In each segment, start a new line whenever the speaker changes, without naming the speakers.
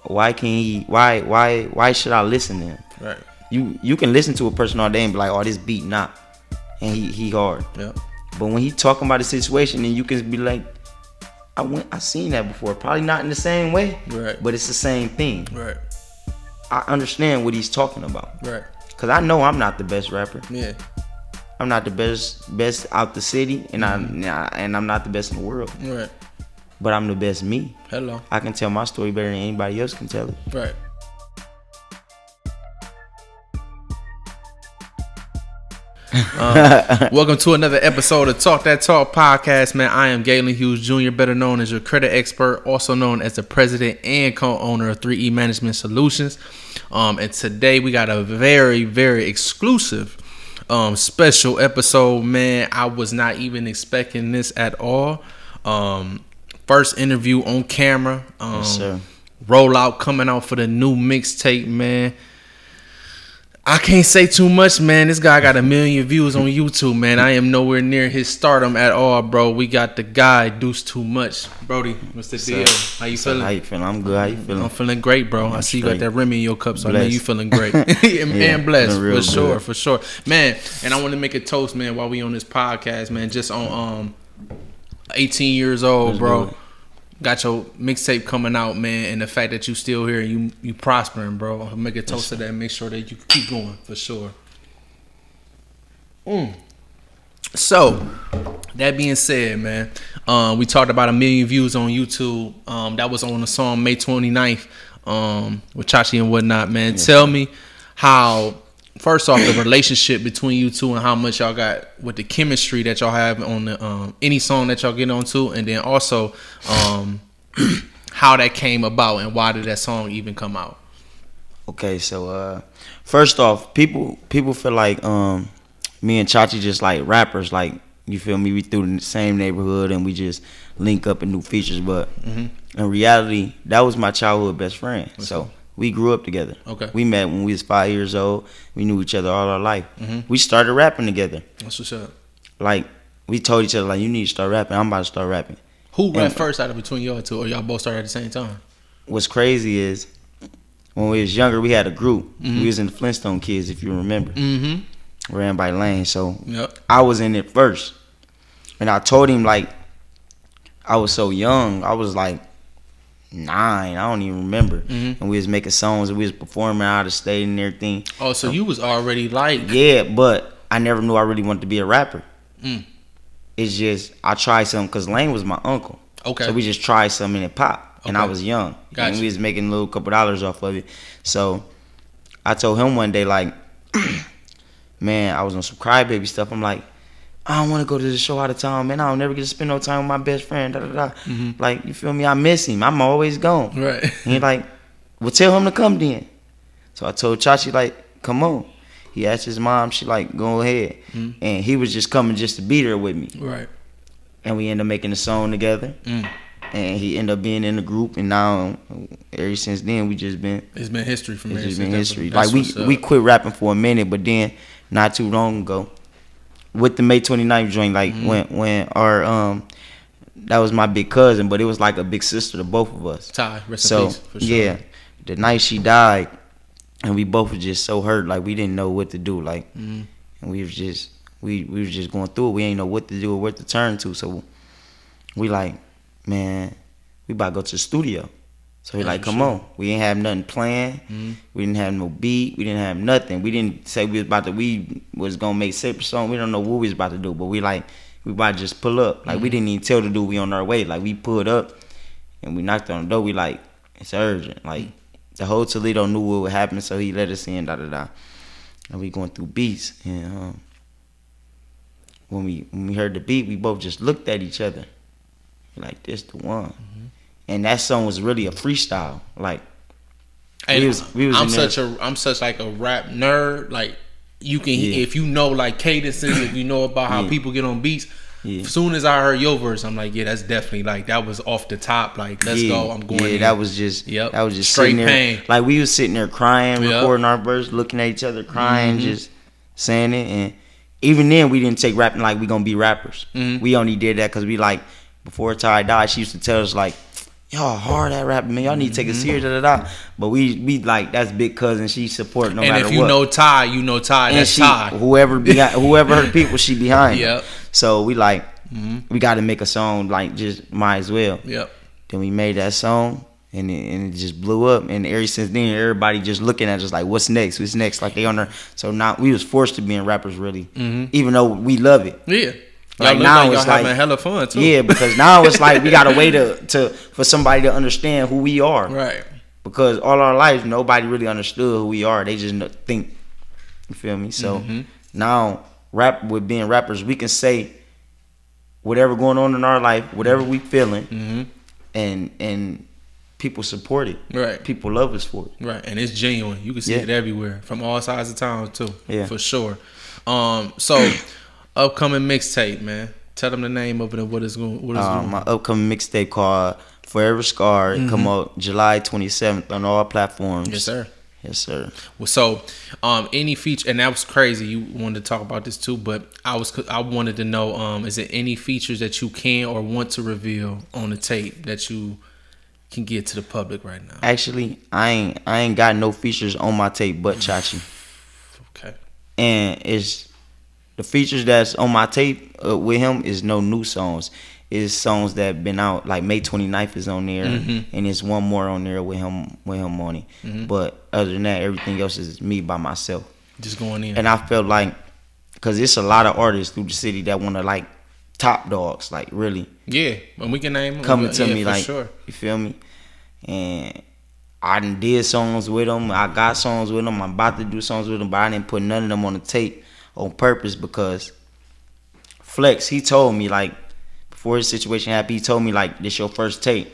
why can he? Why should I listen to him?
Right.
You can listen to a person all day and be like, oh, this beat not, and he hard.
Yeah.
But when he talking about a situation, and you can be like, I seen that before. Probably not in the same way.
Right.
But it's the same thing.
Right.
I understand what he's talking about.
Right.
Cause I know I'm not the best rapper.
Yeah.
I'm not the best out the city, and I'm not the best in the world.
Right.
But I'm the best me.
Hello.
I can tell my story better than anybody else can tell it.
Right. Welcome to another episode of Talk That Talk podcast, man. I am Gaylon Hughes Jr, better known as your credit expert, also known as the president and co-owner of 3E Management Solutions. And today we got a very, very exclusive special episode, man. I was not even expecting this at all. First interview on camera.
Yes, sir.
Rollout coming out for the new mixtape, man. I can't say too much, man. This guy got 1 million views on YouTube, man. I am nowhere near his stardom at all, bro. We got the guy, Deuce Too Much. Brody, what's the deal? How you feeling?
How you feeling? I'm good. How you feeling?
I'm feeling great, bro. I see you got that Remy in your cup, so I know you feeling great.
Yeah,
and blessed,
real
for sure,
good.
for sure. Man, and I want to make a toast, man, while we on this podcast, man. Just on 18 years old,
Let's
bro.
do it.
Got your mixtape coming out, man, and the fact that you still here and you prospering, bro. I'll make a toast to that and make sure that you keep going, for sure. So, that being said, man, we talked about 1 million views on YouTube. That was on the song May 29th with Chachi and whatnot, man.
Yes.
Tell me how, first off, the relationship between you two and how much y'all got with the chemistry that y'all have on the any song that y'all get onto, and then also how that came about and why did that song even come out?
Okay, so first off, people feel like me and Chachi just like rappers, like, you feel me? We through the same neighborhood and we just link up and do features, but in reality, that was my childhood best friend. So we grew up together. Okay. We met when we was 5 years old. We knew each other all our life. We started rapping together.
That's what's up.
Like, we told each other, like, you need to start rapping. I'm about to start rapping.
Who rapped first out of between y'all two, or y'all both started at the same time?
What's crazy is, when we was younger, we had a group. We was in the Flintstone Kids, if you remember. Ran by Lane. So I was in it first. And I told him, like, I was so young. I was like 9. I don't even remember. And we was making songs and we was performing out of state and everything.
Oh, so you was already like...
Yeah, but I never knew I really wanted to be a rapper. It's just, I tried something because Lane was my uncle. Okay. So we just tried something and it popped. And I was young. Gotcha. And we was making a little couple dollars off of it. So I told him one day, like, man, I was on some crybaby stuff. I'm like, I don't want to go to the show out of town, man. I don't never get to spend no time with my best friend. Like, you feel me? I miss him. I'm always gone. Right. And he like, well, tell him to come then. So I told Chachi, like, come on. He asked his mom. She like, go ahead. And he was just coming just to be there with me. Right. And we ended up making a song together. And he ended up being in the group. And now, ever since then, we just been... It's been history from there. It's just been history. Like, we quit rapping for a minute, but then, not too long ago, with the May 29th joint, like, when our... that was my big cousin, but it was like a big sister to both of us. Ty, rest in peace, for sure. Yeah, the night she died, and we both were just so hurt, like, we didn't know what to do, like, and we was just going through it. We ain't know what to do or what to turn to, so we like, man, we about to go to the studio. So we like, come on. We ain't have nothing planned. We didn't have no beat. We didn't have nothing. We didn't say we was gonna make separate song. We don't know what we was about to do, but we about to just pull up. Like, we didn't even tell the dude we on our way. Like, we pulled up and we knocked on the door. We like, it's urgent. Like, the whole Toledo knew what would happen, so he let us in, And we going through beats. And when we heard the beat, we both just looked at each other. Like, this the one. And that song was really a freestyle. Like, I'm such like a rap nerd. Like, you can if you know like cadences, if you know about how people get on beats. As soon as I heard your verse, I'm like, yeah, that's definitely like that was off the top. Like, let's go. I'm going. Yeah, that was just straight pain. Like, we was sitting there crying, recording our verse, looking at each other, crying, just saying it. And even then, we didn't take rapping like we gonna be rappers. We only did that because we like, before Ty died, she used to tell us like, y'all hard at rapping, man. Y'all need to take it serious, But we like, that's Big Cousin. She support no matter what.
And if you know Ty, you know Ty.
And
that's Ty.
Whoever her people, she behind.
Yep.
So we like, we got to make a song, like, just might as well.
Yep.
Then we made that song, and it just blew up. And ever since then, everybody just looking at us like, what's next? What's next? Like, they on there. So now we was forced to being rappers, really, even though we love it.
Yeah.
Like now
y'all
it's like
having hella fun too.
Yeah, because now it's like we got a way to for somebody to understand who we are.
Right.
Because all our lives, nobody really understood who we are. They just think. You feel me? So now, with being rappers, we can say whatever going on in our life, whatever we feeling, and people support it.
Right.
People love us for it.
Right. And it's genuine. You can see it everywhere, from all sides of town too.
Yeah.
For sure. So upcoming mixtape, man. Tell them the name of it and what it's going.
My upcoming mixtape called Forever Scarred. Come out July 27th on all platforms.
Yes, sir.
Yes, sir.
Well, so any feature, and that was crazy. You wanted to talk about this too, but I wanted to know, is there any features that you can or want to reveal on the tape that you can get to the public right now?
Actually, I ain't got no features on my tape but Chachi.
Okay. And
it's the features that's on my tape with him is no new songs. It's songs that been out, like May 29th is on there, and it's one more on there with him on it. But other than that, everything else is me by myself.
Just going in.
And I felt like, because it's a lot of artists through the city that want to, like, top dogs, like, really.
Yeah, when we can name them.
Coming to me, like,
sure.
You feel me? And I done did songs with them. I got songs with them. I'm about to do songs with them, but I didn't put none of them on the tape on purpose because Flex, he told me, like, before his situation happened, he told me, like, this your first tape.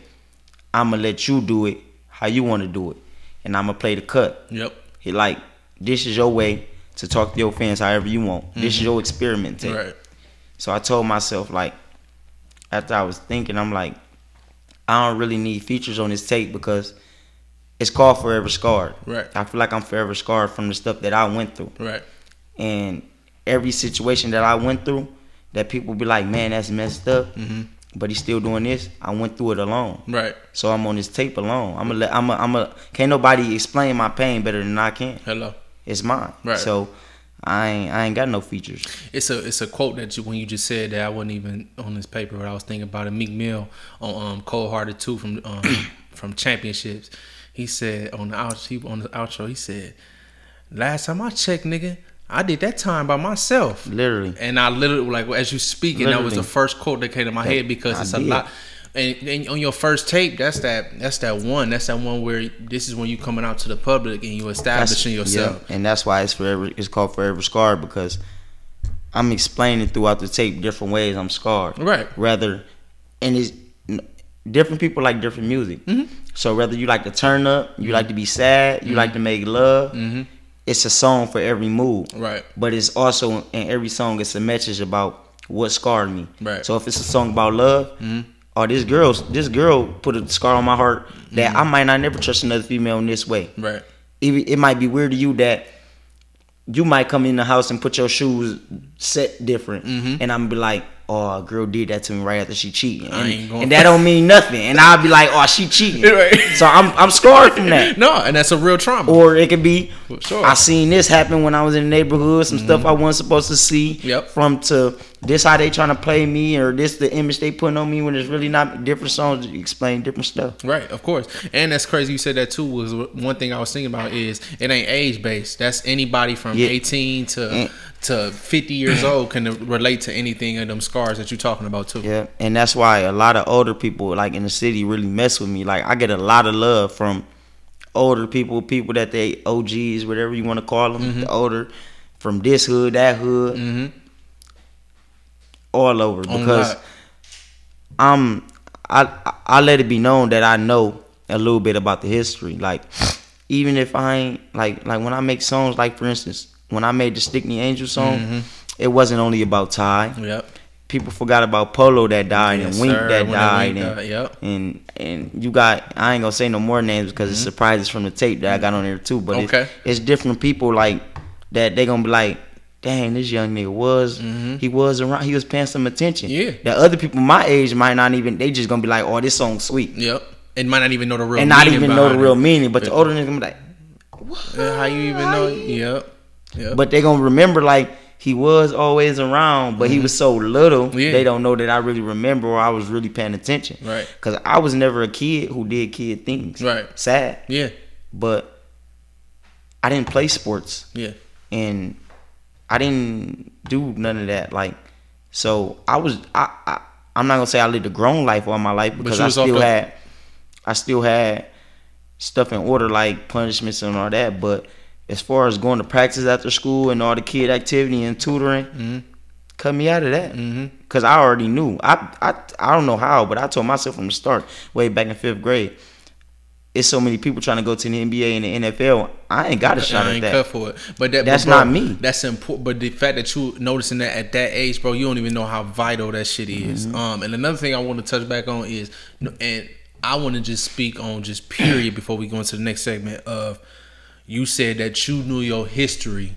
I'm going to let you do it how you want to do it. And I'm going to play the cut.
Yep.
He like, this is your way to talk to your fans however you want. This is your experiment tape.
Right.
So I told myself, like, after I was thinking, I'm like, I don't really need features on this tape because it's called Forever Scarred.
Right.
I feel like I'm forever scarred from the stuff that I went through.
Right.
And every situation that I went through, that people be like, man, that's messed up. But he's still doing this. I went through it alone.
Right.
So I'm on this tape alone. Can't nobody explain my pain better than I can.
Hello.
It's mine.
Right.
So I ain't got no features.
It's a quote that when you just said that, I wasn't even on this paper, but I was thinking about it. Meek Mill on Cold Hearted 2 from Championships. He said on the outro, he said, last time I checked, nigga, I did that time by myself.
Literally.
And I literally, like, as you speaking, that was the first quote that came to my head because it's a lot. And on your first tape, that's that one. That's that one where this is when you coming out to the public and you establishing yourself.
Yeah, and that's why it's called Forever Scarred, because I'm explaining throughout the tape different ways I'm scarred.
Right.
And it's different people like different music. So whether you like to turn up, you like to be sad, you like to make love, it's a song for every mood.
Right.
But it's also, in every song, it's a message about what scarred me.
Right.
So if it's a song about love, or this girl put a scar on my heart that I might not never trust another female in this way.
Right.
It might be weird to you that you might come in the house and put your shoes set different, and I'm be like, oh, a girl did that to me right after she cheating, and that don't mean nothing, and I'll be like, oh, she cheating. Right. So I'm scarred from that.
No, and that's a real trauma.
Or it could be,
sure,
I seen this happen when I was in the neighborhood, some stuff I wasn't supposed to see.
Yep.
From to this how they trying to play me, or this the image they putting on me, when it's really not. Different songs explain different stuff.
Right, of course. And that's crazy you said that too. Was one thing I was thinking about is it ain't age based. That's anybody from 18 to 50 years old can relate to anything of them scars that you're talking about too. Yeah,
and that's why a lot of older people like in the city really mess with me. Like I get a lot of love from older people that they OGs, whatever you want to call them, the older, from this hood, that hood, all over, because I let it be known that I know a little bit about the history. Like even if I ain't like when I make songs, like for instance, when I made the Stickney Angel song, it wasn't only about Ty.
Yep.
People forgot about Polo that died, and Wink that died, and you got, I ain't gonna say no more names because it's surprises from the tape that I got on there too. But it's different people like that. They gonna be like, dang, this young nigga was he was around, he was paying some attention.
Yeah.
That other people my age might not even. They just gonna be like, oh, this song's sweet.
Yep. And might not even know the real
and
meaning.
And not even know the real meaning. But the older nigga be like, what?
How you even know? Yep.
But they gonna remember like he was always around, but he was so little, they don't know that I really remember or I was really paying attention.
Right.
Because I was never a kid who did kid things.
Right.
Sad.
Yeah.
But I didn't play sports.
Yeah.
And I didn't do none of that. Like, so I'm not gonna say I lived a grown life all my life because I still had stuff in order like punishments and all that. But as far as going to practice after school and all the kid activity and tutoring, cut me out of that. Because I already knew. I don't know how, but I told myself from the start, way back in 5th grade, it's so many people trying to go to the NBA and the NFL. I ain't got a shot at that.
I ain't cut for it. But
that's
bro,
not me.
That's important. But the fact that you noticing that at that age, bro, you don't even know how vital that shit is. And another thing I want to touch back on is, and I want to just speak on just period before we go into the next segment of, you said that you knew your history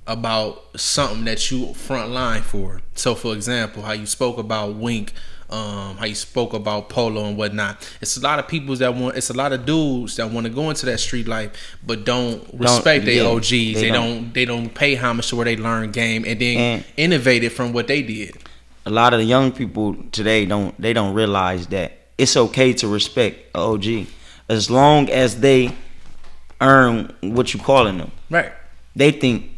about something that you front line for. So, for example, how you spoke about Wink, how you spoke about Polo and whatnot. It's a lot of people that want. It's a lot of dudes that want to go into that street life, but don't respect their OGs. They don't pay homage to where they learn game and then innovate it from what they did.
A lot of the young people today don't realize that it's okay to respect an OG as long as they earn what you calling them.
Right.
They think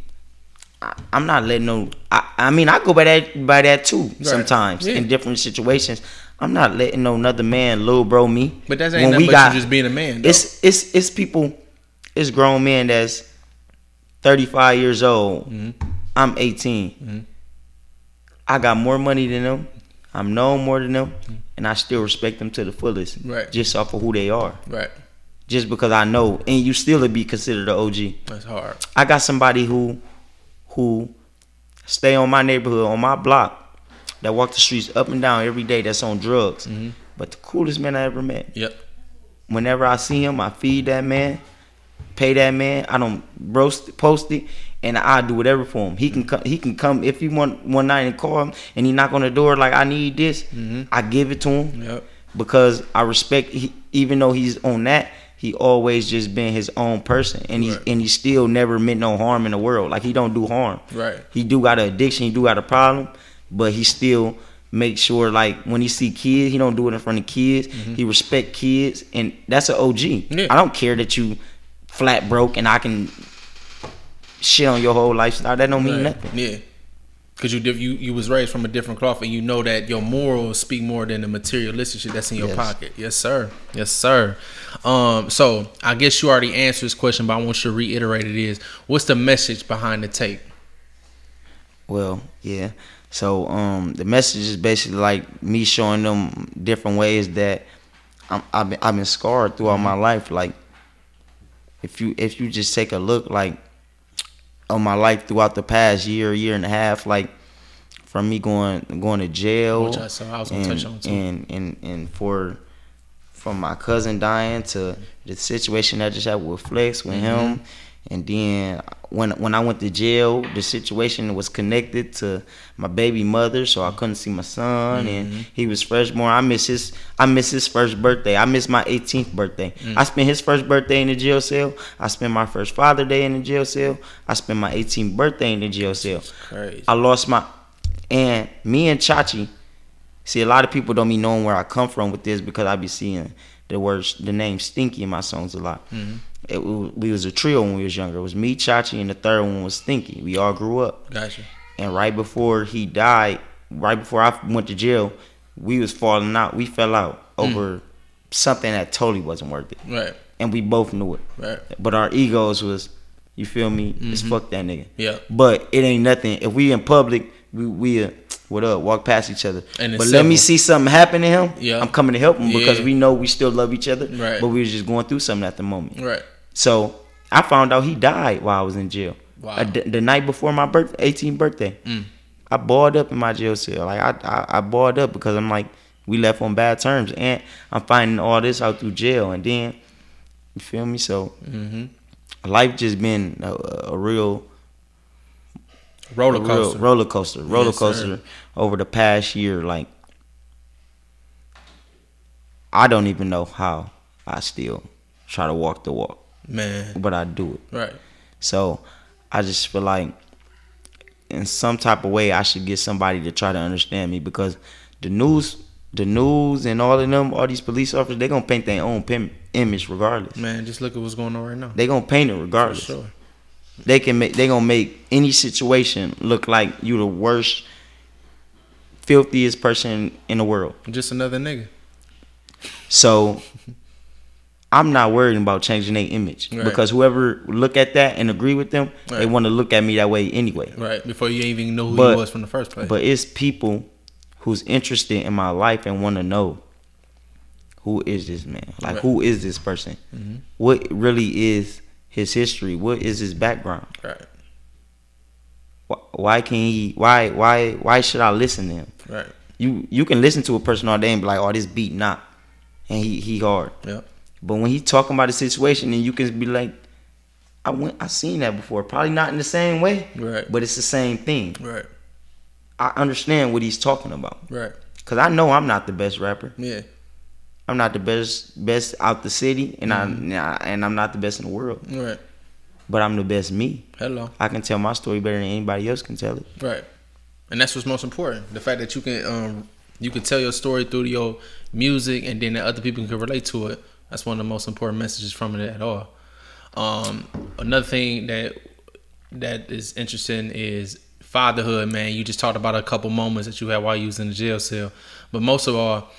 I'm not letting no. I mean, I go by that too sometimes in different situations. I'm not letting no another man little bro me.
But that's ain't nothing but you just being a man. Though.
It's people. It's grown men that's 35 years old. I'm 18. I got more money than them. I'm known more than them, and I still respect them to the fullest.
Right.
Just off of who they are.
Right. Just
because I know, and you still would be considered an OG.
That's hard.
I got somebody who stay on my neighborhood, on my block, that walk the streets up and down every day, that's on drugs. But the coolest man I ever met.
Yep.
Whenever I see him, I feed that man, pay that man. I don't post it, and I do whatever for him. He can come if he want one night and call him, and he knock on the door like I need this. I give it to him.
Yep.
Because I respect. Even though he's on that, he always just been his own person, and he still never meant no harm in the world. Like, he don't do harm.
Right.
He do got an addiction. He do got a problem, but he still make sure, like, when he see kids, he don't do it in front of kids. He respect kids, and that's an OG.
Yeah.
I don't care that you flat broke and I can shit on your whole lifestyle. That don't mean nothing.
Yeah. Because you was raised from a different cloth, and you know that your morals speak more than the materialistic shit that's in your pocket. Yes, sir. Yes, sir. So I guess you already answered this question, but I want you to reiterate it. Is what's the message behind the tape?
Well, yeah. So the message is basically like me showing them different ways that I've been scarred throughout my life. Like, if you just take a look, like, on my life throughout the past year and a half, like, from me going to jail,
which I was gonna touch on too,
and from my cousin dying to the situation I just had with Flex with him, and then when I went to jail, the situation was connected to my baby mother, so I couldn't see my son, and he was freshborn. I miss his first birthday. I missed my 18th birthday. I spent his first birthday in the jail cell. I spent my first Father's Day in the jail cell. I spent my 18th birthday in the jail cell.
Crazy.
I lost and me and Chachi. See, a lot of people don't be knowing where I come from with this because I be seeing the name Stinky in my songs a lot. We was a trio when we was younger. It was me, Chachi, and the third one was Stinky. We all grew up.
Gotcha.
And right before he died, right before I went to jail, we was falling out. We fell out over something that totally wasn't worth it.
Right.
And we both knew it.
Right.
But our egos was, you feel me? It's fuck that nigga.
Yeah.
But it ain't nothing. If we in public, we what up, walk past each other. But let me see something happen to him.
Yeah.
I'm coming to help him because we know we still love each other.
Right.
But we was just going through something at the moment.
Right.
So I found out he died while I was in jail.
Wow.
The night before my 18th birthday. I balled up in my jail cell. Like, I balled up because I'm like, we left on bad terms, and I'm finding all this out through jail. And then, you feel me? So life just been a real roller coaster over the past year. Like, I don't even know how I still try to walk the walk,
man.
But I do it.
Right.
So I just feel like in some type of way I should get somebody to try to understand me, because the news and all of them, all these police officers, they gonna paint their own image regardless.
Man, just look at what's going on right now.
They gonna paint it regardless.
For sure.
They gonna make any situation look like you the worst, filthiest person in the world.
Just another nigga.
So I'm not worried about changing their image, right, because whoever look at that and agree with them, right, they want to look at me that way anyway.
Right, before you even know who you was from the first place.
But it's people who's interested in my life and want to know, who is this man? Like, right, who is this person? Mm-hmm. What really is his history? What is his background?
Right.
Why can he? Why should I listen to him?
Right.
You can listen to a person all day and be like, oh, this beat not, and he hard.
Yeah.
But when he talking about a situation, and you can be like, I seen that before. Probably not in the same way,
right,
but it's the same thing.
Right.
I understand what he's talking about.
Right.
Cause I know I'm not the best rapper.
Yeah.
I'm not the best out the city, and I'm not the best in the world.
Right.
But I'm the best me.
Hello.
I can tell my story better than anybody else can tell it.
Right. And that's what's most important. The fact that you can tell your story through your music, and then that other people can relate to it. That's one of the most important messages from it at all. Another thing that is interesting is fatherhood, man. You just talked about a couple moments that you had while you was in the jail cell. But most of all,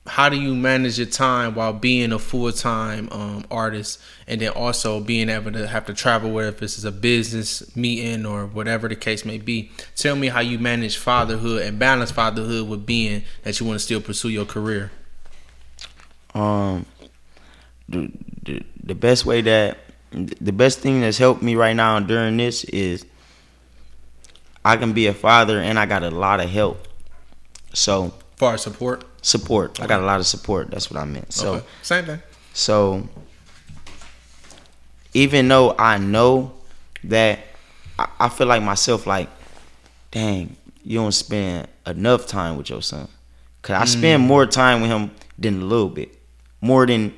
how do you manage your time while being a full-time artist, and then also being able to have to travel, whether if this is a business meeting or whatever the case may be? Tell me how you manage fatherhood and balance fatherhood with being that you want to still pursue your career.
The best thing that's helped me right now during this is I can be a father, and I got a lot of help. So
far as support.
Okay. I got a lot of support. That's what I meant. So
okay. Same thing.
So even though I know that, I feel like myself, like, dang, you don't spend enough time with your son. Cause I spend more time with him than a little bit, more than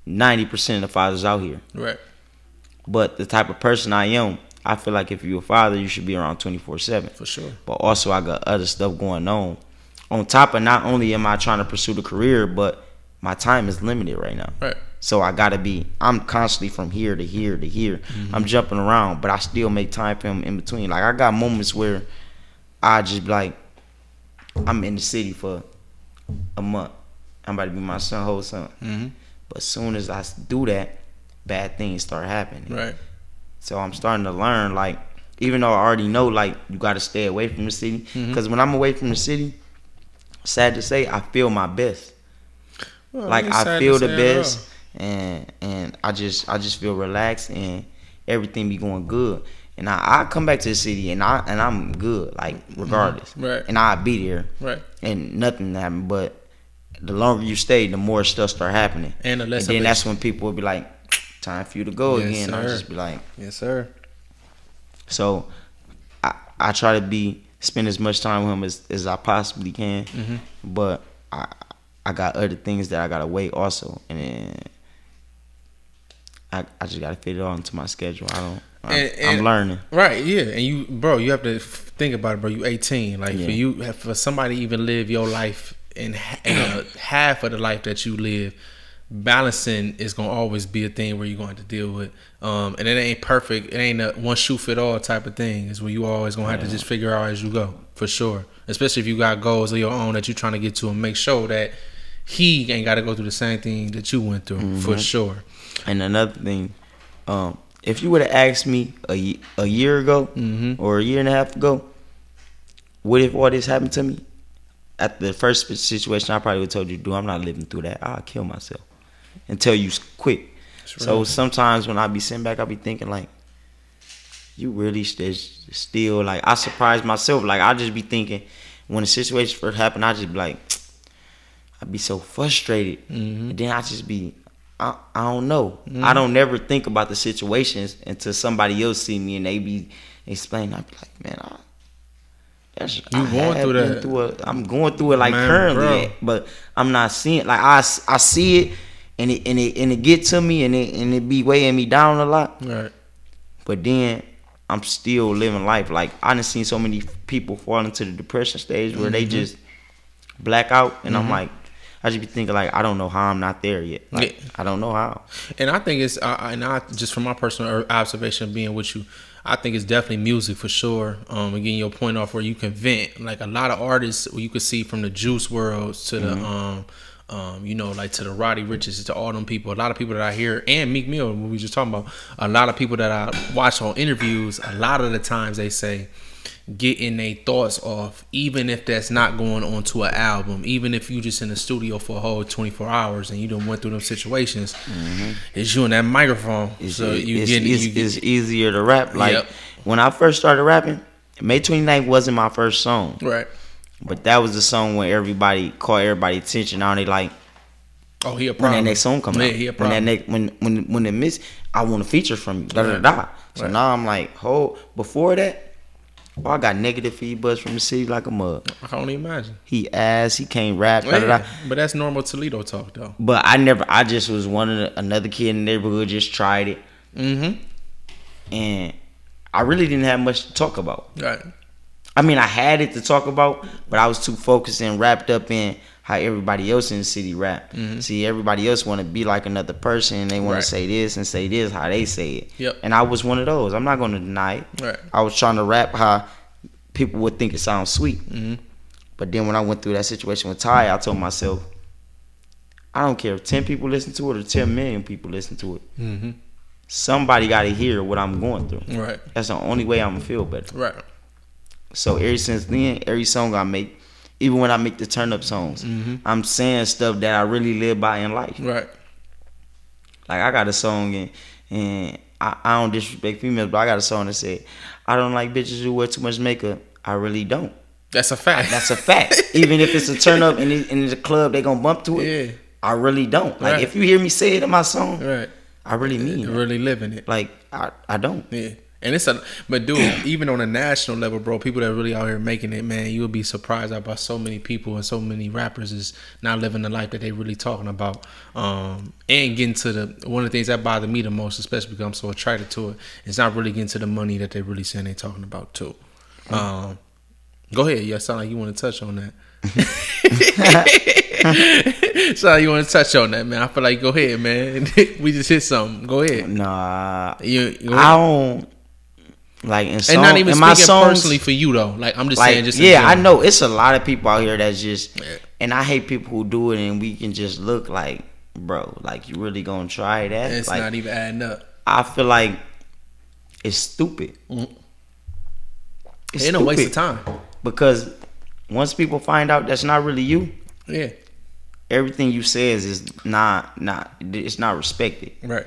90% of the fathers out here.
Right.
But the type of person I am, I feel like if you're a father, you should be around 24/7.
For sure.
But also I got other stuff going on. On top of, not only am I trying to pursue the career, but my time is limited right now.
Right.
So I'm constantly from here to here to here. Mm-hmm. I'm jumping around, but I still make time for him in between. Like, I got moments where I just be like, I'm in the city for a month. I'm about to be my whole son. Mm-hmm. But as soon as I do that, bad things start happening.
Right.
So I'm starting to learn, like, even though I already know, like, you got to stay away from the city. Because when I'm away from the city, sad to say, I feel my best. Well, like, I feel the best, and I just feel relaxed, and everything be going good. And I come back to the city, and I'm good, like, regardless.
Right.
And I'll be there.
Right. And
nothing happen. But the longer you stay, the more stuff start happening. And then that's when people will be like, time for you to go again. I'll just be like,
yes, sir.
So I try to spend as much time with him as I possibly can. Mm-hmm. But I got other things that I gotta wait also, and then I just gotta fit it all into my schedule. I'm learning.
Right, yeah. And you have to think about it, bro. You 18. Like, for somebody to even live your life in half of the life that you live, balancing is gonna always be a thing where you're going to deal with. And it ain't perfect. It ain't a one shoe fit all type of thing. It's where you always gonna have to just figure out as you go, for sure. Especially if you got goals of your own that you're trying to get to, and make sure that he ain't got to go through the same thing that you went through, for sure. And
another thing, if you would have asked me a year ago or a year and a half ago, what if all this happened to me? At the first situation, I probably would have told you, dude, I'm not living through that. I'll kill myself until you quit. So sometimes when I be sitting back, I be thinking, like, you really still, like, I surprise myself. Like, I just be thinking, when the situation first happened, I just be like, I'd be so frustrated. And then I just be, I don't know. I don't never think about the situations until somebody else see me and they be explaining. I be like, man,
I'm going
through it like currently, but I'm not seeing like I see it and it get to me and it be weighing me down a lot.
Right.
But then I'm still living life. Like I done seen so many people fall into the depression stage where they just black out, and I'm like, I just be thinking like, I don't know how I'm not there yet. Like, I don't know how.
And I think it's, and I just from my personal observation being with you, I think it's definitely music for sure. Again, your point off where you can vent. Like a lot of artists, you can see from the Juice World to the, you know, like to the Roddy Riches, to all them people. A lot of people that I hear, and Meek Mill, when we just talking about, a lot of people that I watch on interviews, a lot of the times they say, getting their thoughts off, even if that's not going on to an album, even if you just in the studio for a whole 24 hours and you done went through them situations, it's you and that microphone. It's
easier to rap. Like when I first started rapping, May 29th wasn't my first song.
Right.
But that was the song when everybody caught everybody's attention. Now they like,
oh, he a problem.
When that next song come out.
He a problem.
When it miss, I want a feature from you. So now I'm like, before that, I got negative feedbacks from the city like a mug.
I can't even imagine.
He can't rap.
But that's normal Toledo talk though.
But I just was another kid in the neighborhood, just tried it. And I really didn't have much to talk about.
Right.
I mean, I had it to talk about, but I was too focused and wrapped up in how everybody else in the city rap. See, everybody else want to be like another person, and they want to say this and say this how they say it. And I was one of those. I'm not going to deny it. I was trying to rap how people would think it sounds sweet. But then when I went through that situation with Ty, I told myself, I don't care if 10 people listen to it or 10 million people listen to it. Somebody got to hear what I'm going through. That's the only way I'm going to feel better. So ever since then, every song I make, even when I make the turn up songs, I'm saying stuff that I really live by in life.
Like
I got a song and I don't disrespect females, but I got a song that said, I don't like bitches who wear too much makeup. I really don't.
That's a fact.
That's a fact. Even if it's a turn up and in the club they gonna bump to it, I really don't. Like if you hear me say it in my song, I really mean it.
Really living it.
Like I don't.
And but dude, even on a national level, bro, people that are really out here making it, man, you'll be surprised by so many people and so many rappers is not living the life that they really talking about. And getting to one of the things that bother me the most, especially because I'm so attracted to it, is not really getting to the money that they really saying they talking about too. Go ahead, you sound like you want to touch on that. So you want to touch on that, man? I feel like go ahead, man. We just hit something. Go ahead.
Nah,
I
don't. Like in,
and not even
in
speaking
my songs,
personally for you though. Like I'm just
like,
saying, just
I know it's a lot of people out here that's just, and I hate people who do it and we can just look like, bro, like you really gonna try that?
It's
like,
not even adding up.
I feel like it's stupid.
It's a waste of time
because once people find out that's not really you, everything you says is not it's not respected.
Right.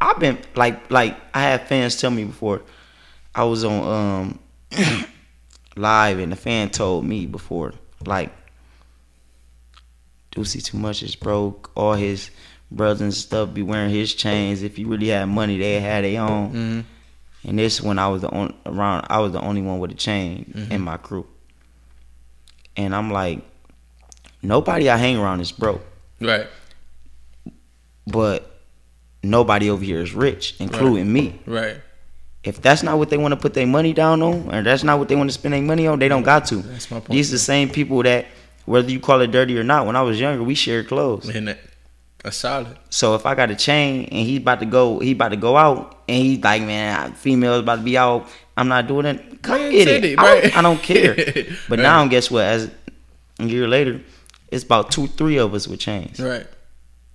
I've been like I had fans tell me before. I was on live and the fan told me before, like, Deuce Too Much is broke. All his brothers and stuff be wearing his chains. If you really had money, they had their own. And this when I was the only one with a chain in my crew. And I'm like, nobody I hang around is broke.
Right.
But nobody over here is rich, including me.
Right.
If that's not what they want to put their money down on, or that's not what they want to spend their money on, they don't got to.
That's my point.
These are the same people that, whether you call it dirty or not, when I was younger, we shared clothes.
And that's solid.
So if I got a chain and he's about to go out, and he's like, man, females about to be out, I'm not doing it. Come get it. I don't care. But now, guess what? As a year later, it's about 2-3 of us with chains.
Right.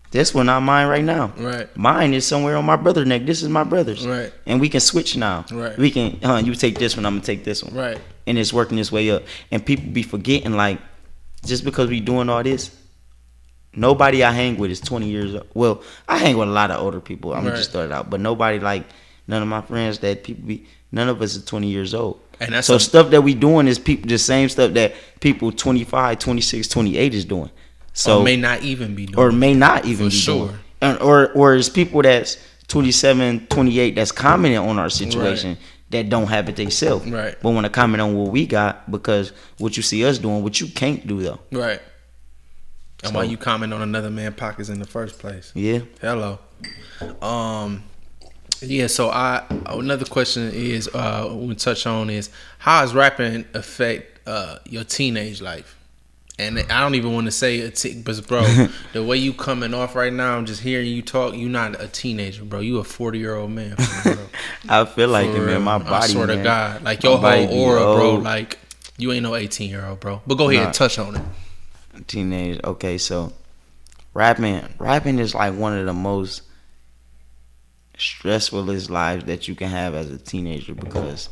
This one not mine right now.
Right.
Mine is somewhere on my brother's neck. This is my brother's.
Right.
And we can switch now.
Right.
We can, you take this one, I'm going to take this one.
Right.
And it's working its way up. And people be forgetting, like, just because we doing all this, nobody I hang with is 20 years old. Well, I hang with a lot of older people. I'm just throw it out. But nobody, like, none of my friends none of us is 20 years old.
And that's
so stuff that we doing is the same stuff that people 25, 26, 28 is doing. So,
or may not even be doing.
Or may not even be doing. Or it's people that's 27, 28 that's commenting on our situation. that don't have it themselves.
Right.
But want to comment on what we got because what you see us doing, what you can't do though.
Right. And why you comment on another man's pockets in the first place?
Yeah.
Hello. Yeah. So another question is we touch on is how does rapping affect your teenage life? And I don't even want to say but bro, the way you coming off right now, I'm just hearing you talk. You're not a teenager, bro. You a 40-year-old man.
I feel like it, man. My body, I
swear
man.
to God, like your whole aura, bro. Like you ain't no 18-year-old, bro. But go ahead and touch on it.
Teenage. Okay, so rapping is like one of the most stressfulest lives that you can have as a teenager because,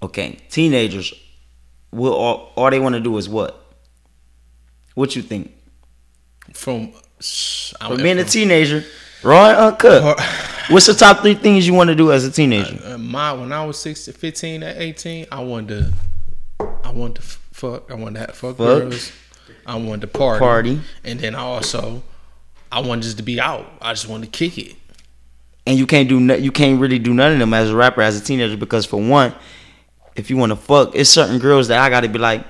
okay, teenagers. All they want to do is what? What you think?
From
being a teenager, raw and uncut. What's the top 3 things you want to do as a teenager?
When I was 15 to 18, I wanted to fuck. I wanted to have fuck girls. I wanted to party. And then I wanted just to be out. I just wanted to kick it.
And you can't really do none of them as a rapper, as a teenager, because for one, if you want to fuck, it's certain girls that I got to be like,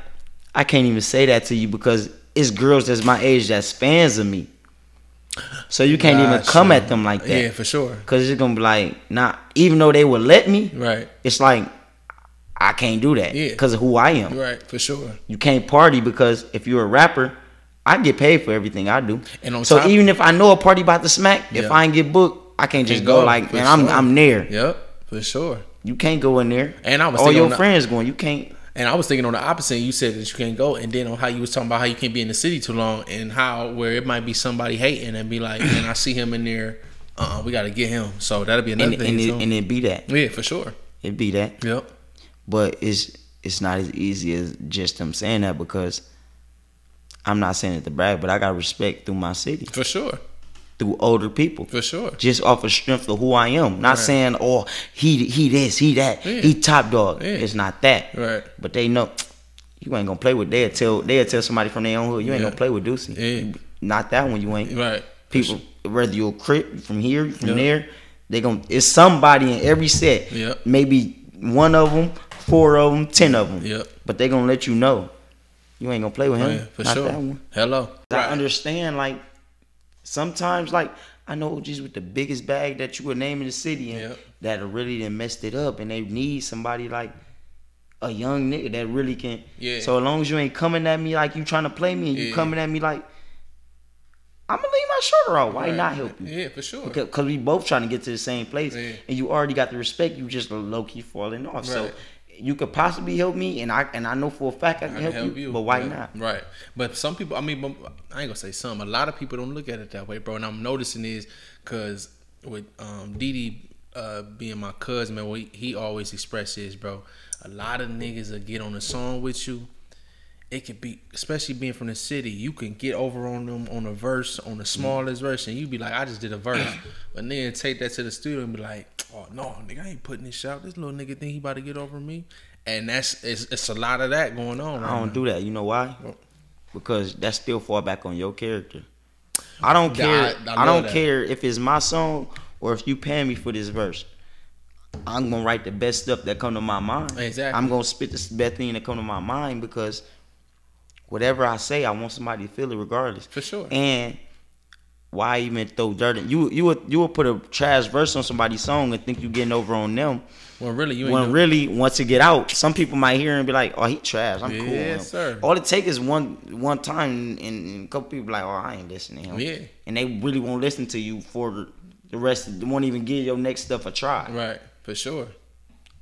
I can't even say that to you because it's girls that's my age that's fans of me. So you can't even come at them like that.
Yeah, for sure.
Because it's going to be like, nah, even though they would let me,
right? It's
like, I can't do that because of who I am.
Right, for sure. You
can't party because if you're a rapper, I get paid for everything I do. And so even if I know a party about to smack, if I ain't get booked, I can't just go like, man, I'm there.
Yep, for sure.
You can't go in there.
And I was
all your friends going. You can't.
And I was thinking on the opposite. You said that you can't go, and then on how you was talking about how you can't be in the city too long, and how where it might be somebody hating and be like, man, I see him in there. We got to get him. So that'll be another thing.
And it be that.
Yeah, for sure.
It be that.
Yep.
But it's not as easy as just them saying that because I'm not saying it to brag, but I got respect through my city.
For sure.
Through older people.
For sure.
Just off of strength of who I am. Not saying, oh, he this, he that. Yeah. He top dog. Yeah. It's not that.
Right.
But they know you ain't gonna play with they'll tell somebody from their own hood, you ain't gonna play with Deuce.
Yeah.
Not that one you ain't.
Right.
People whether you're a crip from here, from there, it's somebody in every set.
Yep.
Maybe one of them, 4 of them, 10 of them.
Yep.
But they gonna let you know. You ain't gonna play with him.
Yeah, for
not
sure.
That one.
Hello.
I understand like sometimes, like, I know OGs with the biggest bag that you would name in the city and that are really done messed it up, and they need somebody like a young nigga that really can. Yeah. So as long as you ain't coming at me like you trying to play me and you coming at me like, I'm gonna leave my shoulder out. Why not help you?
Yeah, for sure.
Because we both trying to get to the same place, and you already got the respect. You just low key falling off. Right. So you could possibly help me, and I know for a fact I can help you. But why not?
Right. But some people, I ain't gonna say some. A lot of people don't look at it that way, bro. And I'm noticing is because with Didi being my cousin, man, what he always expresses, bro. A lot of niggas will get on a song with you. It could be, especially being from the city, you can get over on them on a verse, on the smallest verse, and you be like, I just did a verse. But then take that to the studio and be like, oh no, nigga, I ain't putting this out. This little nigga think he about to get over me. And it's a lot of that going on.
I don't do that. You know why? Because that still fall back on your character. I don't care. I don't care if it's my song or if you pay me for this verse. I'm gonna write the best stuff that come to my mind.
Exactly.
I'm gonna spit the best thing that come to my mind because whatever I say, I want somebody to feel it regardless.
For sure.
And why even throw dirt in? You would put a trash verse on somebody's song and think you getting over on them.
Well, really, you ain't.
When really, once it get out, some people might hear and be like, "Oh, he trash. I'm cool."
Yes, sir.
All it take is one time, and a couple people be like, "Oh, I ain't listening to him."
Yeah. And
they really won't listen to you for the rest. They won't even give your next stuff a try.
Right. For sure.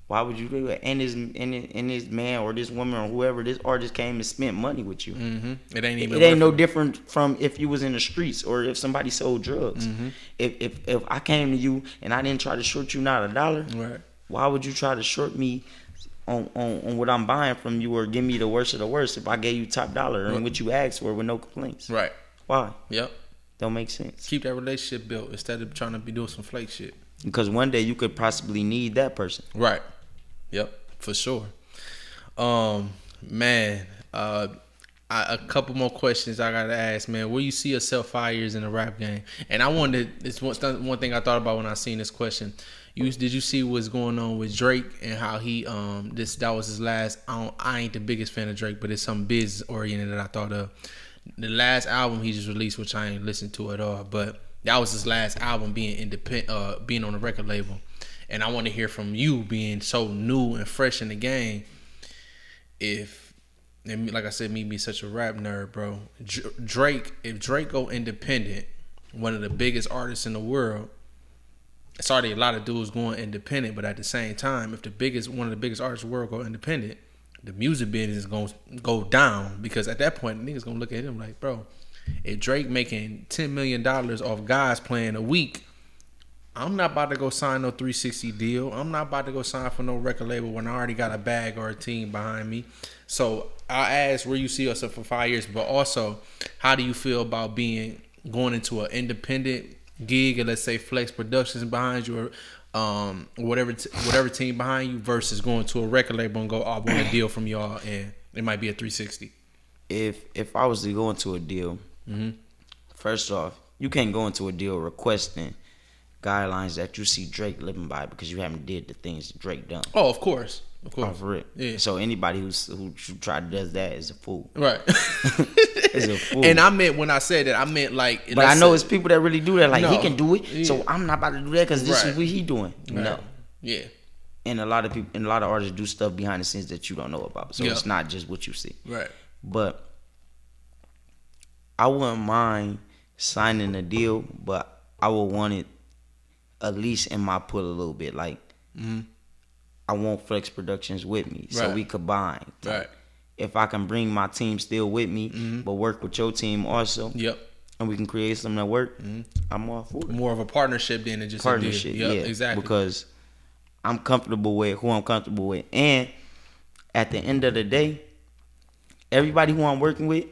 Why would you do that? And this man or this woman or whoever, this artist came and spent money with you.
Mm-hmm. It ain't
no different from if you was in the streets or if somebody sold drugs.
Mm-hmm.
If I came to you and I didn't try to short you not $1,
right?
Why would you try to short me on what I'm buying from you or give me the worst of the worst if I gave you top dollar and what you asked for with no complaints?
Right.
Why?
Yep.
Don't make sense.
Keep that relationship built instead of trying to be doing some flake shit.
Because one day you could possibly need that person.
Right. Yep. For sure. Man. A couple more questions I gotta ask, man. Where you see yourself 5 years in the rap game? And I wanted, it's one thing I thought about when I seen this question. Did you see what's going on with Drake and how he that was his last? I ain't the biggest fan of Drake, but it's something business oriented that I thought of. The last album he just released, which I ain't listened to at all, but that was his last album being independent, being on a record label. And I want to hear from you, being so new and fresh in the game. And like I said, me being such a rap nerd, bro. If Drake go independent, one of the biggest artists in the world. It's already a lot of dudes going independent, but at the same time, if one of the biggest artists in the world go independent, the music business is gonna go down, because at that point, niggas gonna look at him like, bro, if Drake making $10 million off guys playing a week, I'm not about to go sign no 360 deal. I'm not about to go sign for no record label when I already got a bag or a team behind me. So I ask where you see yourself for 5 years, but also how do you feel about going into an independent gig, and let's say Flex Productions behind you, or whatever team behind you, versus going to a record label and go, I want a deal from y'all, and it might be a 360.
If I was to go into a deal, first off, you can't go into a deal requesting guidelines that you see Drake living by, because you haven't did the things that Drake done.
Oh, of course.
For it. Yeah. So anybody who does that is a fool.
Right.
Is a fool.
And I meant, when I said that, I meant like.
But I know it's people that really do that. Like, he can do it, so I'm not about to do that because this is what he doing. Right. No.
Yeah.
And a lot of people, and a lot of artists do stuff behind the scenes that you don't know about. So it's not just what you see.
Right.
But I wouldn't mind signing a deal, but I would want it at least in my pool a little bit. Like, I want Flex Productions with me, so we combine.
Right.
If I can bring my team still with me, but work with your team also.
Yep.
And we can create something that work. I'm all for it.
More of a partnership than just
partnership.
A deal.
Yep,
yeah, exactly.
Because I'm comfortable with who I'm comfortable with, and at the end of the day, everybody who I'm working with,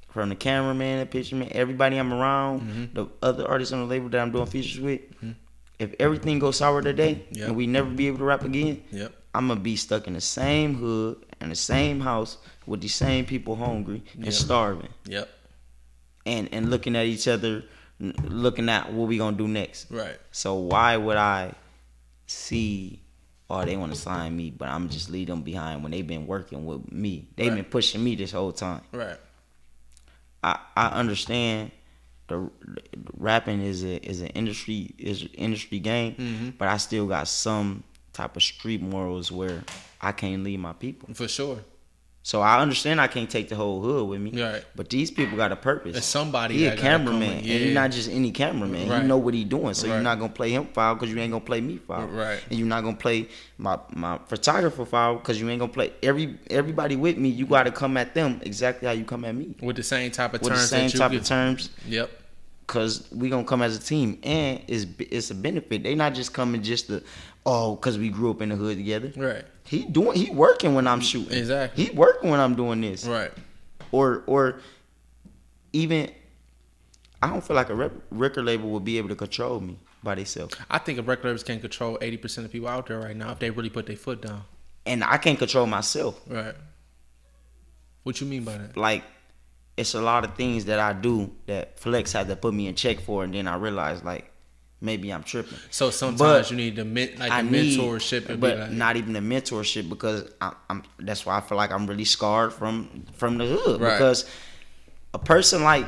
from the cameraman, the picture man, everybody I'm around, the other artists on the label that I'm doing features with, if everything goes sour today and we never be able to rap again, I'm gonna be stuck in the same hood and the same house with the same people hungry and starving.
Yep.
And looking at each other, looking at what we gonna do next.
Right.
So why would I see, oh, they want to sign me, but I'm just leave them behind when they've been working with me? They've been pushing me this whole time.
Right.
I understand the rapping is an industry game, but I still got some type of street morals where I can't leave my people.
For sure.
So I understand I can't take the whole hood with me.
Right.
But these people got a purpose.
There's somebody.
He a cameraman, and he's not just any cameraman.
Right.
You know what he doing, so you're not gonna play him foul because you ain't gonna play me foul.
Right.
And you're not gonna play my photographer foul because you ain't gonna play everybody with me. You got to come at them exactly how you come at me.
With the same type of terms.
With the same type of terms.
Yep.
Cause we gonna come as a team, and it's a benefit. They not just coming just to, cause we grew up in the hood together.
Right.
He working when I'm shooting.
Exactly.
He working when I'm doing this.
Right.
Or even, I don't feel like a record label would be able to control me by themselves.
I think a record labels can control 80% of people out there right now if they really put their foot down.
And I can't control myself.
Right. What you mean by that?
Like, it's a lot of things that I do that Flex had to put me in check for, and then I realized, like, maybe I'm tripping.
So sometimes you need the mentorship,
but not even the mentorship, because I'm. That's why I feel like I'm really scarred from the hood.
Right.
Because a person, like,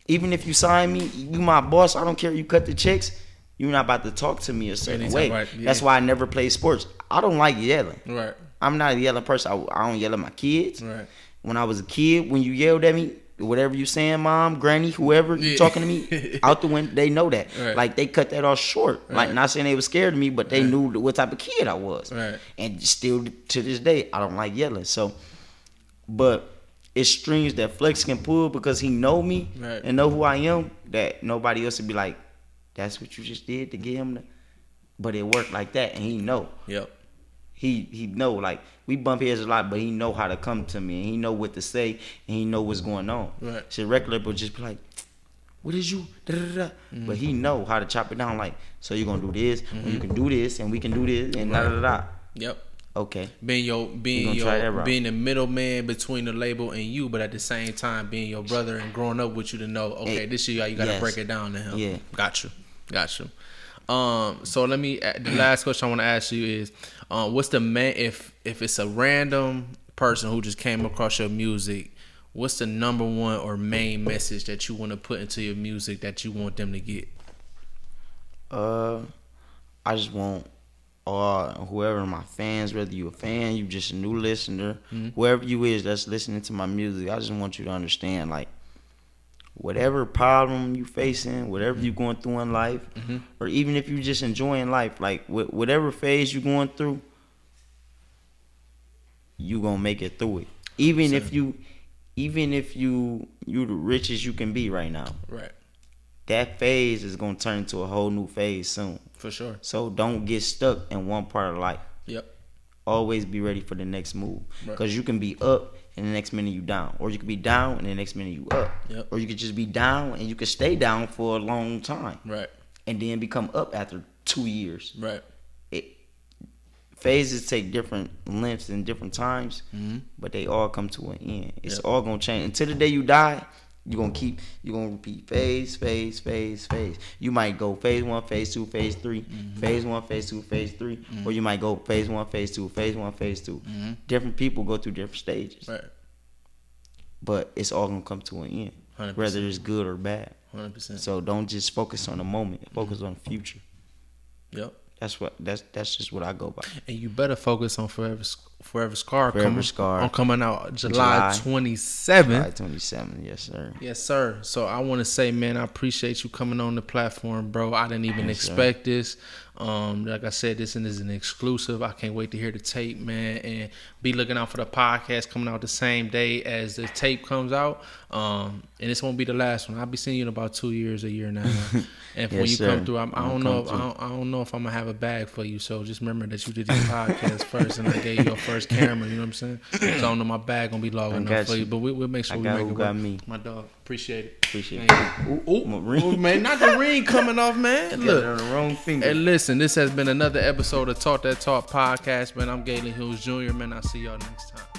even if you sign me, you my boss. I don't care. You cut the checks. You're not about to talk to me a certain way.
Right, yeah.
That's why I never play sports. I don't like yelling.
Right.
I'm not a yelling person. I don't yell at my kids.
Right.
When I was a kid, when you yelled at me, whatever you saying, mom, granny, whoever you talking to me, out the window, they know that. Right. Like, they cut that off short. Right. Like, not saying they were scared of me, but they knew what type of kid I was.
Right.
And still to this day, I don't like yelling. So, but it's strings that Flex can pull because he know me and know who I am, that nobody else would be like, that's what you just did to get him to. But it worked like that, and he know.
Yep.
He know, like, we bump heads a lot, but he know how to come to me, and he know what to say, and he know what's going on.
Right.
So regular will just be like, what is you? Da, da, da, da. But he know how to chop it down, like, so you're gonna do this, or you can do this, and we can do this, and da da da.
Yep.
Okay.
Being the middleman between the label and you, but at the same time being your brother and growing up with you to know, okay, this is how you gotta break it down to him.
Yeah.
Got you. So the last question I want to ask you is, what's the if it's a random person who just came across your music, what's the number one or main message that you want to put into your music that you want them to get?
I just want whoever my fans, whether you a fan, you just a new listener, whoever you is that's listening to my music, I just want you to understand, like, whatever problem you facing, whatever you going through in life, or even if you just enjoying life, like whatever phase you going through, you gonna make it through it. Even if you the richest you can be right now.
Right.
That phase is gonna turn into a whole new phase soon.
For sure.
So don't get stuck in one part of life.
Yep.
Always be ready for the next move. Because you can be up and the next minute you down. Or you can be down and the next minute you up.
Yep.
Or you could just be down and you could stay down for a long time.
Right.
And then become up after 2 years.
Right.
Phases take different lengths and different times, but they all come to an end. It's all gonna change. Until the day you die, you're gonna repeat phase. You might go phase 1, phase 2, phase 3, phase 1, phase 2, phase 3, or you might go phase 1, phase 2, phase 1, phase 2. Different people go through different stages.
Right.
But it's all gonna come to an end,
100%.
whether it's good or bad.
100%.
So don't just focus on the moment. Focus on the future.
Yep.
That's just what I go by.
And you better focus on Forever Scar. Coming out July 27th.
July 27th, yes sir.
Yes sir. So I want to say, man, I appreciate you coming on the platform, bro. I didn't even expect this. Like I said, this is an exclusive. I can't wait to hear the tape, man, and be looking out for the podcast coming out the same day as the tape comes out. And this won't be the last one. I'll be seeing you in about 2 years, a year now. And when you come through, I don't know if I'm gonna have a bag for you. So just remember that you did this podcast first, and I gave you your first camera. You know what I'm saying? So I don't know my bag gonna be long enough for you, but we'll make sure we make it work.
Me.
My dog, appreciate it.
Appreciate it.
Ooh, man, not the ring coming off, man. Look,
on the wrong finger.
Hey, listen, this has been another episode of Talk That Talk podcast, man. I'm Gaylon Hughes Jr. Man, I'll see y'all next time.